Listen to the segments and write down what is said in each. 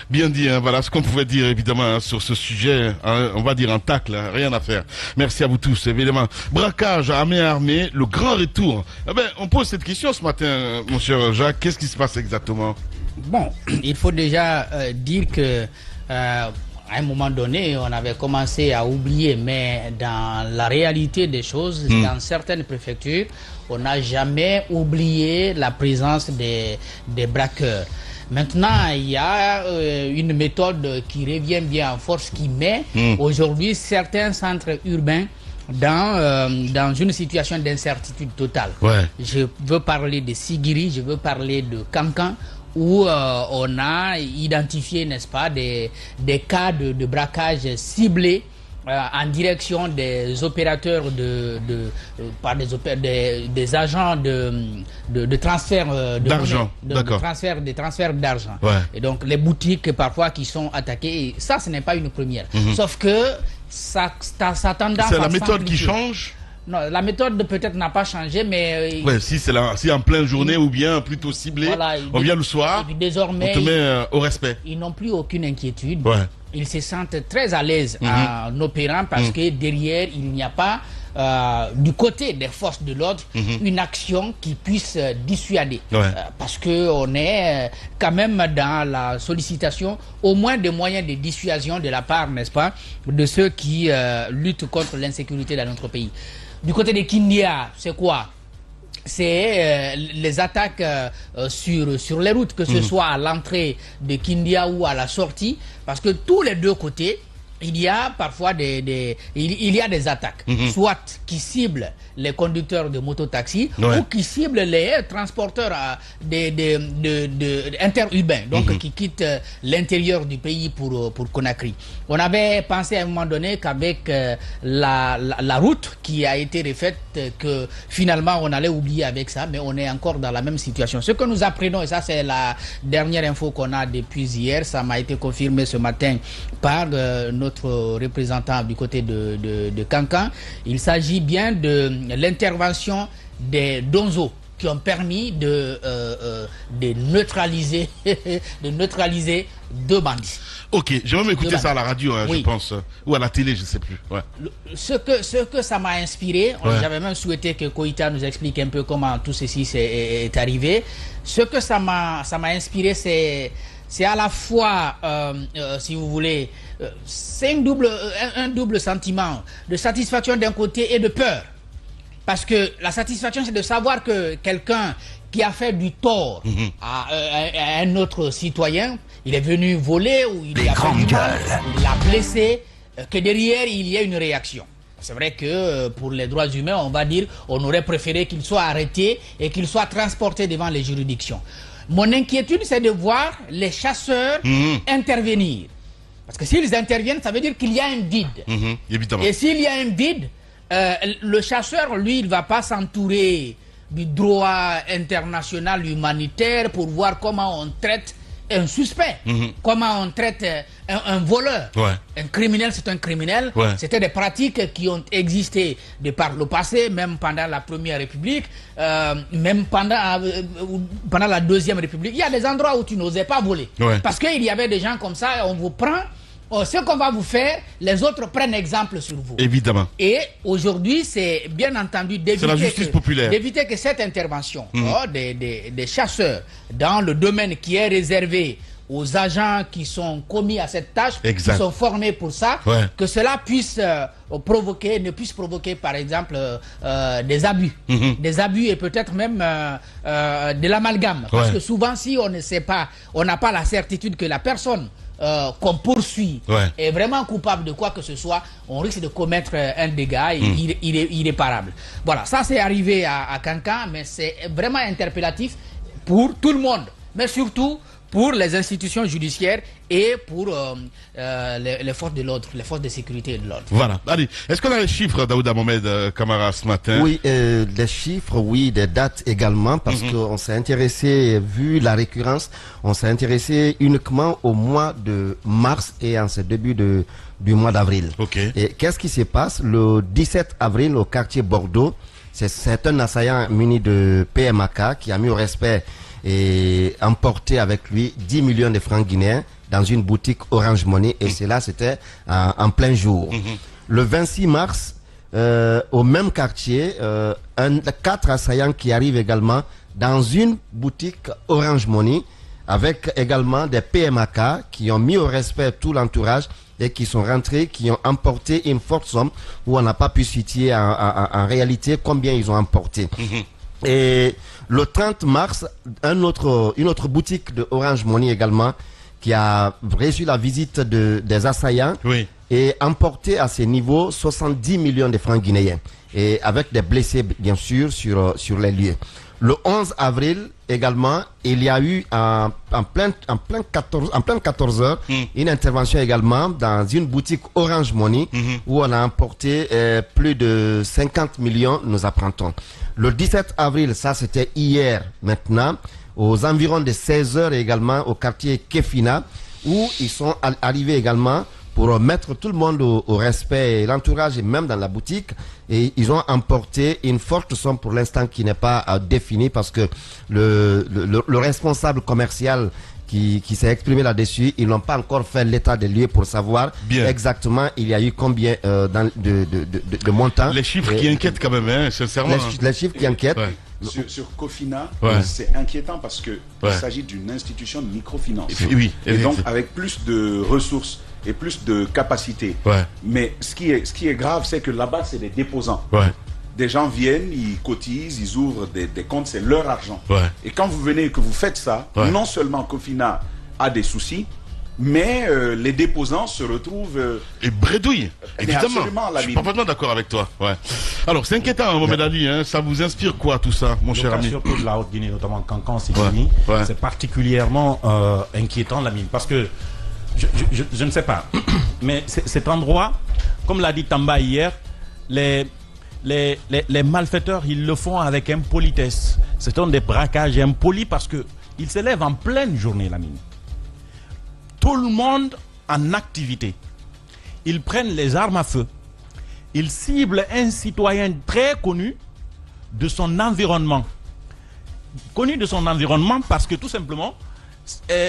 Bien dit, hein, voilà ce qu'on pouvait dire évidemment hein, sur ce sujet, hein, on va dire en tacle, hein, rien à faire. Merci à vous tous, évidemment. Braquage à main armée, le grand retour. Eh ben, on pose cette question ce matin, mon cher Jacques, qu'est-ce qui se passe exactement? Bon, il faut déjà dire que à un moment donné, on avait commencé à oublier, mais dans la réalité des choses, dans certaines préfectures, on n'a jamais oublié la présence des braqueurs. Maintenant, il y a une méthode qui revient bien en force, qui met aujourd'hui certains centres urbains dans une situation d'incertitude totale. Ouais. Je veux parler de Sigiri, je veux parler de Kankan, où on a identifié, n'est-ce pas, des cas de braquage ciblés en direction des opérateurs des agents de transfert d'argent, d'accord. De transfert d'argent. Ouais. Et donc les boutiques parfois qui sont attaquées, et ça ce n'est pas une première. Sauf que ça tendance c'est à la méthode qui s'amplifier. change. Non, la méthode peut-être n'a pas changé, mais Ouais, si en pleine journée ou bien plutôt ciblé, voilà, on vient le soir, et puis désormais, on te met au respect. ils n'ont plus aucune inquiétude. Ouais. Ils se sentent très à l'aise en opérant parce que derrière, il n'y a pas, du côté des forces de l'ordre, une action qui puisse dissuader. Ouais. Parce qu'on est quand même dans la sollicitation au moins des moyens de dissuasion de la part, n'est-ce pas, de ceux qui luttent contre l'insécurité dans notre pays. Du côté de Kindia, c'est quoi? C'est les attaques sur les routes, que ce soit à l'entrée de Kindia ou à la sortie, parce que tous les deux côtés, il y a parfois il y a des attaques, soit qui ciblent les conducteurs de mototaxi ou qui ciblent les transporteurs interurbains, donc qui quittent l'intérieur du pays pour Conakry. On avait pensé à un moment donné qu'avec la route qui a été refaite, que finalement on allait oublier avec ça, mais on est encore dans la même situation. Ce que nous apprenons, et ça c'est la dernière info qu'on a depuis hier, ça m'a été confirmé ce matin par notre représentant du côté de Kankan, il s'agit bien de l'intervention des Donzo qui ont permis de neutraliser deux bandits. Ok, j'ai même écouté ça à la radio, hein, oui. je pense, ou à la télé, je sais plus. Ouais. Ce que ça m'a inspiré, j'avais même souhaité que Koïta nous explique un peu comment tout ceci est arrivé. Ce que ça m'a inspiré, c'est à la fois, si vous voulez, c'est un double sentiment de satisfaction d'un côté et de peur. Parce que la satisfaction, c'est de savoir que quelqu'un qui a fait du tort à un autre citoyen, il est venu voler ou il a fait du mal, il l'a blessé, que derrière, il y a une réaction. C'est vrai que pour les droits humains, on va dire, on aurait préféré qu'il soit arrêté et qu'il soit transporté devant les juridictions. Mon inquiétude, c'est de voir les chasseurs intervenir. Parce que s'ils interviennent, ça veut dire qu'il y a un vide. Évidemment. Et s'il y a un vide, le chasseur, lui, il ne va pas s'entourer du droit international humanitaire pour voir comment on traite un suspect, comment on traite un voleur. Ouais. Un criminel, c'est un criminel. Ouais. C'était des pratiques qui ont existé de par le passé, même pendant la Première République, même pendant la Deuxième République. Il y a des endroits où tu n'osais pas voler. Ouais. Parce qu'il y avait des gens comme ça, on vous prend, ce qu'on va vous faire, les autres prennent exemple sur vous. Évidemment. Et aujourd'hui, c'est bien entendu d'éviter que cette intervention des chasseurs dans le domaine qui est réservé aux agents qui sont commis à cette tâche, qui sont formés pour ça, que cela puisse ne puisse provoquer par exemple des abus. Des abus et peut-être même de l'amalgame. Parce que souvent, si on ne sait pas, on n'a pas la certitude que la personne qu'on poursuit est vraiment coupable de quoi que ce soit, on risque de commettre un dégât irréparable. Voilà, ça c'est arrivé à Kankan, mais c'est vraiment interpellatif pour tout le monde, mais surtout pour les institutions judiciaires et pour les forces de l'ordre, les forces de sécurité et de l'ordre. Voilà. Allez, est-ce qu'on a les chiffres, Daouda Mohamed Camara, ce matin? Oui, des chiffres, oui, des dates également, parce qu'on s'est intéressé, vu la récurrence, on s'est intéressé uniquement au mois de mars et en ce début du mois d'avril. Okay. Et qu'est-ce qui se passe? Le 17 avril, au quartier Bordeaux, c'est un assaillant muni de PMAK qui a mis au respect et emporté avec lui 10 millions de francs guinéens dans une boutique Orange Money, et cela c'était en plein jour. Le 26 mars, au même quartier, 4 assaillants qui arrivent également dans une boutique Orange Money, avec également des PMAK qui ont mis au respect tout l'entourage et qui sont rentrés, qui ont emporté une forte somme où on n'a pas pu situer en réalité combien ils ont emporté. Et le 30 mars, une autre boutique de Orange Money également qui a reçu la visite des assaillants et emporté à ce niveau 70 millions de francs guinéens, et avec des blessés bien sûr sur les lieux. Le 11 avril également, il y a eu en plein 14 heures une intervention également dans une boutique Orange Money où on a emporté plus de 50 millions, nous apprendons. Le 17 avril, ça c'était hier maintenant, aux environs de 16 heures également au quartier Kefina, où ils sont arrivés également pour mettre tout le monde au respect, l'entourage et même dans la boutique. Et ils ont emporté une forte somme pour l'instant qui n'est pas définie, parce que le responsable commercial qui s'est exprimé là-dessus, ils n'ont pas encore fait l'état des lieux pour savoir exactement il y a eu combien de montants. Les chiffres qui inquiètent quand même, hein, sincèrement. Les chiffres qui inquiètent. Sur Cofina, c'est inquiétant parce que il s'agit d'une institution de microfinance. Et donc avec plus de ressources et plus de capacité. Mais ce qui est grave, c'est que là-bas, c'est des déposants. Des gens viennent, ils cotisent, ils ouvrent des comptes, c'est leur argent. Et quand vous venez et que vous faites ça, non seulement Cofina a des soucis, mais les déposants se retrouvent... et bredouillent, évidemment. Je suis parfaitement d'accord avec toi. Alors, c'est inquiétant, Mohamed Ali, hein, ça vous inspire quoi tout ça, mon cher ami? Surtout de la Haute-Guinée, notamment Kankan, Sikini, c'est particulièrement inquiétant, Lamine, parce que je ne sais pas, mais cet endroit, comme l'a dit Tamba hier, les malfaiteurs, ils le font avec impolitesse. C'est un des braquages impolis parce que ils se lèvent en pleine journée, la mine. Tout le monde en activité. Ils prennent les armes à feu. Ils ciblent un citoyen très connu de son environnement. Connu de son environnement parce que tout simplement,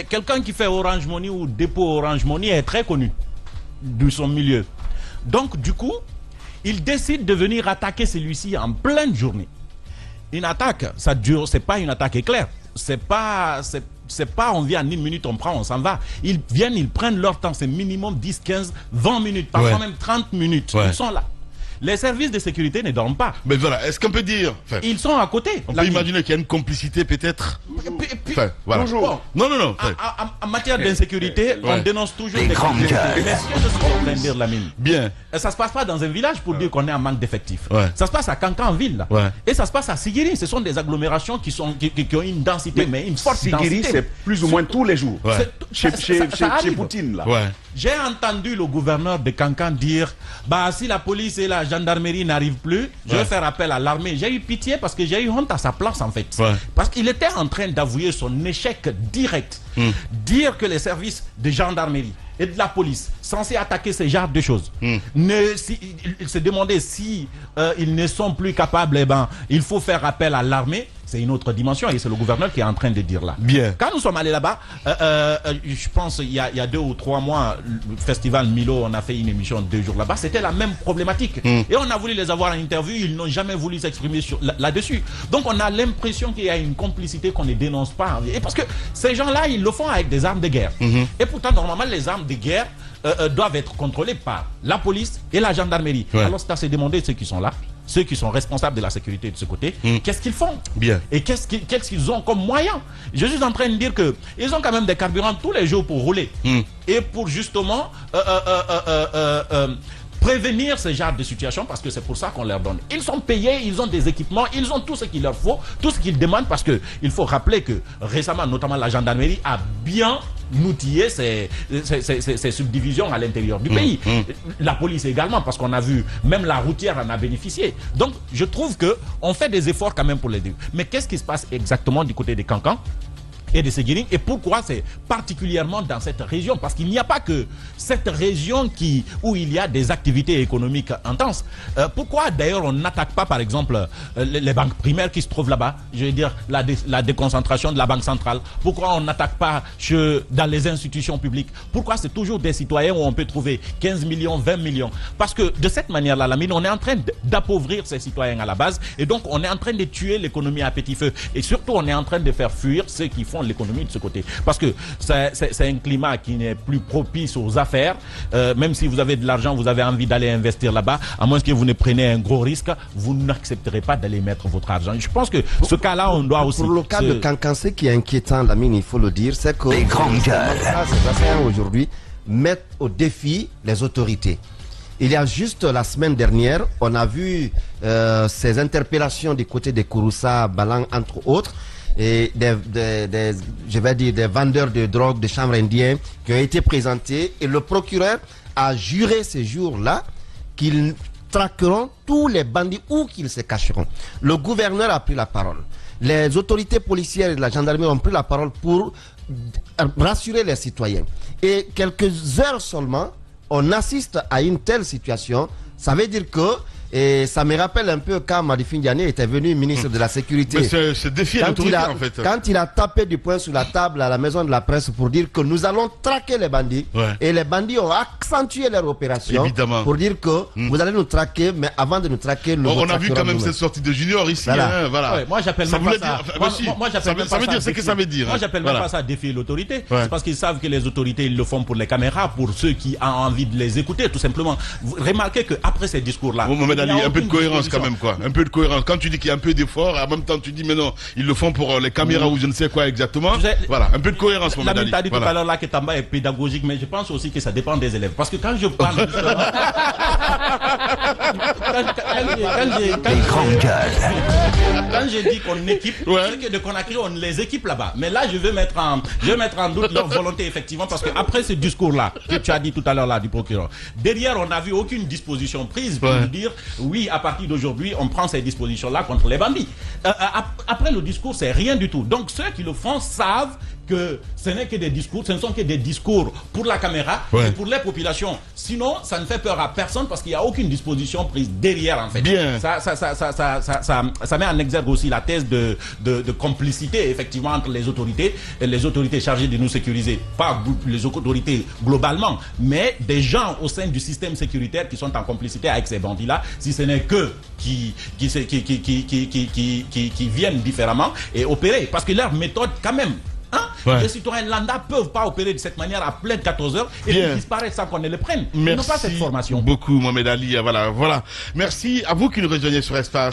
quelqu'un qui fait Orange Money ou dépôt Orange Money est très connu de son milieu. Donc du coup, il décide de venir attaquer celui-ci en pleine journée. Une attaque, ça dure, c'est pas une attaque éclair. C'est pas on vient en une minute, on prend, on s'en va. Ils viennent, ils prennent leur temps, c'est minimum 10, 15, 20 minutes, parfois même 30 minutes. Ils sont là. Les services de sécurité ne dorment pas. Mais voilà, est-ce qu'on peut dire... Ils sont à côté. On peut imaginer qu'il y a une complicité peut-être. Voilà. Bonjour. Non. En matière d'insécurité, on dénonce toujours des complicité. Mais ce que je suis en train de dire, Lamine, bien. Ça se passe pas dans un village pour dire qu'on est en manque d'effectifs. Ça se passe à Kankan, ville. Et ça se passe à Sigiri. Ce sont des agglomérations qui ont une densité, mais une forte densité. Sigiri, c'est plus ou moins tous les jours. Chez Poutine, là. J'ai entendu le gouverneur de Kankan dire, bah si la police et la gendarmerie n'arrivent plus, je vais faire appel à l'armée. J'ai eu pitié parce que j'ai eu honte à sa place en fait. Parce qu'il était en train d'avouer son échec direct. Dire que les services de gendarmerie et de la police censés attaquer ce genre de choses, il se demandait si ils ne sont plus capables, eh ben, il faut faire appel à l'armée. C'est une autre dimension et c'est le gouverneur qui est en train de dire là. Bien. Quand nous sommes allés là-bas, je pense il y a 2 ou 3 mois, le festival Milo, on a fait une émission 2 jours là-bas, c'était la même problématique. Et on a voulu les avoir en interview, ils n'ont jamais voulu s'exprimer là-dessus. Donc on a l'impression qu'il y a une complicité qu'on ne dénonce pas. Et parce que ces gens-là, ils le font avec des armes de guerre. Et pourtant, normalement, les armes de guerre doivent être contrôlées par la police et la gendarmerie. Alors c'est à se demander ceux qui sont là, ceux qui sont responsables de la sécurité de ce côté, qu'est-ce qu'ils font? Bien. Et qu'est-ce qu'ils ont comme moyen? Je suis en train de dire qu'ils ont quand même des carburants tous les jours pour rouler. Et pour justement prévenir ce genre de situation, parce que c'est pour ça qu'on leur donne. Ils sont payés, ils ont des équipements, ils ont tout ce qu'il leur faut, tout ce qu'ils demandent, parce qu'il faut rappeler que récemment, notamment la gendarmerie a bien outillé ces subdivisions à l'intérieur du pays. La police également, parce qu'on a vu, même la routière en a bénéficié. Donc, je trouve qu'on fait des efforts quand même pour les deux. Mais qu'est-ce qui se passe exactement du côté des Cancans? et de Seguiring. Et pourquoi c'est particulièrement dans cette région? Parce qu'il n'y a pas que cette région où il y a des activités économiques intenses. Pourquoi d'ailleurs on n'attaque pas par exemple les banques primaires qui se trouvent là-bas? Je veux dire la déconcentration de la banque centrale. Pourquoi on n'attaque pas dans les institutions publiques? Pourquoi c'est toujours des citoyens où on peut trouver 15 millions, 20 millions? Parce que de cette manière-là, Lamine, on est en train d'appauvrir ces citoyens à la base et donc on est en train de tuer l'économie à petit feu. Et surtout, on est en train de faire fuir ceux qui font l'économie de ce côté. Parce que c'est un climat qui n'est plus propice aux affaires. Même si vous avez de l'argent, vous avez envie d'aller investir là-bas, à moins que vous ne preniez un gros risque, vous n'accepterez pas d'aller mettre votre argent. Je pense que ce cas-là, on doit aussi... Pour le cas de Cancan, ce qui est inquiétant, Lamine, il faut le dire, c'est que les grandes gueules aujourd'hui mettent au défi les autorités. Il y a juste la semaine dernière, on a vu ces interpellations du côté de Kouroussa, Balang, entre autres, et je vais dire des vendeurs de drogue, de chambres indiens qui ont été présentés. Et le procureur a juré ces jours-là qu'ils traqueront tous les bandits où qu'ils se cacheront. Le gouverneur a pris la parole. Les autorités policières et de la gendarmerie ont pris la parole pour rassurer les citoyens. Et quelques heures seulement, on assiste à une telle situation. Ça veut dire que, et ça me rappelle un peu quand Madifi Ndiané était venu ministre de la Sécurité. Mais c'est défier l'autorité en fait. Quand il a tapé du poing sur la table à la maison de la presse pour dire que nous allons traquer les bandits. Ouais. Et les bandits ont accentué leur opération. Évidemment. Pour dire que vous allez nous traquer, mais avant de nous traquer, on a vu quand même cette sortie de Junior ici. Voilà. Hein, voilà. Ouais, moi j'appelle même pas ça. Moi j'appelle même pas ça. Ça veut dire ce que ça veut dire. Moi j'appelle même pas ça défier l'autorité. C'est parce qu'ils savent que les autorités ils le font pour les caméras, pour ceux qui ont envie de les écouter, tout simplement. Remarquez que après ces discours-là, Mohamed Ali, un peu de cohérence quand même quoi. Un peu de cohérence. Quand tu dis qu'il y a un peu d'effort, en même temps tu dis mais non, ils le font pour les caméras ou je ne sais quoi exactement. Voilà, un peu de cohérence. Mohamed Ali. Tu as dit tout à l'heure là que Tamba est pédagogique, mais je pense aussi que ça dépend des élèves. Parce que quand je parle quand je dis qu'on équipe, c'est que de Conakry on les équipe là-bas. Mais là je veux mettre en doute leur volonté effectivement parce que après ce discours-là que tu as dit tout à l'heure là du procureur, derrière on n'a vu aucune disposition prise pour dire oui à partir d'aujourd'hui on prend ces dispositions-là contre les bandits. Après le discours c'est rien du tout. Donc ceux qui le font savent que ce n'est que des discours, ce ne sont que des discours pour la caméra et pour les populations. Sinon, ça ne fait peur à personne parce qu'il n'y a aucune disposition prise derrière en fait. Bien. Ça met en exergue aussi la thèse de complicité effectivement entre les autorités chargées de nous sécuriser, pas les autorités globalement, mais des gens au sein du système sécuritaire qui sont en complicité avec ces bandits-là, si ce n'est que qui viennent différemment et opérer. Parce que leur méthode quand même, les citoyens lambda peuvent pas opérer de cette manière à plein de 14 heures et puis disparaître sans qu'on ne les prenne. Ils n'ont pas cette formation. Merci beaucoup Mohamed Ali. Voilà. Merci à vous qui nous rejoignez sur Espace.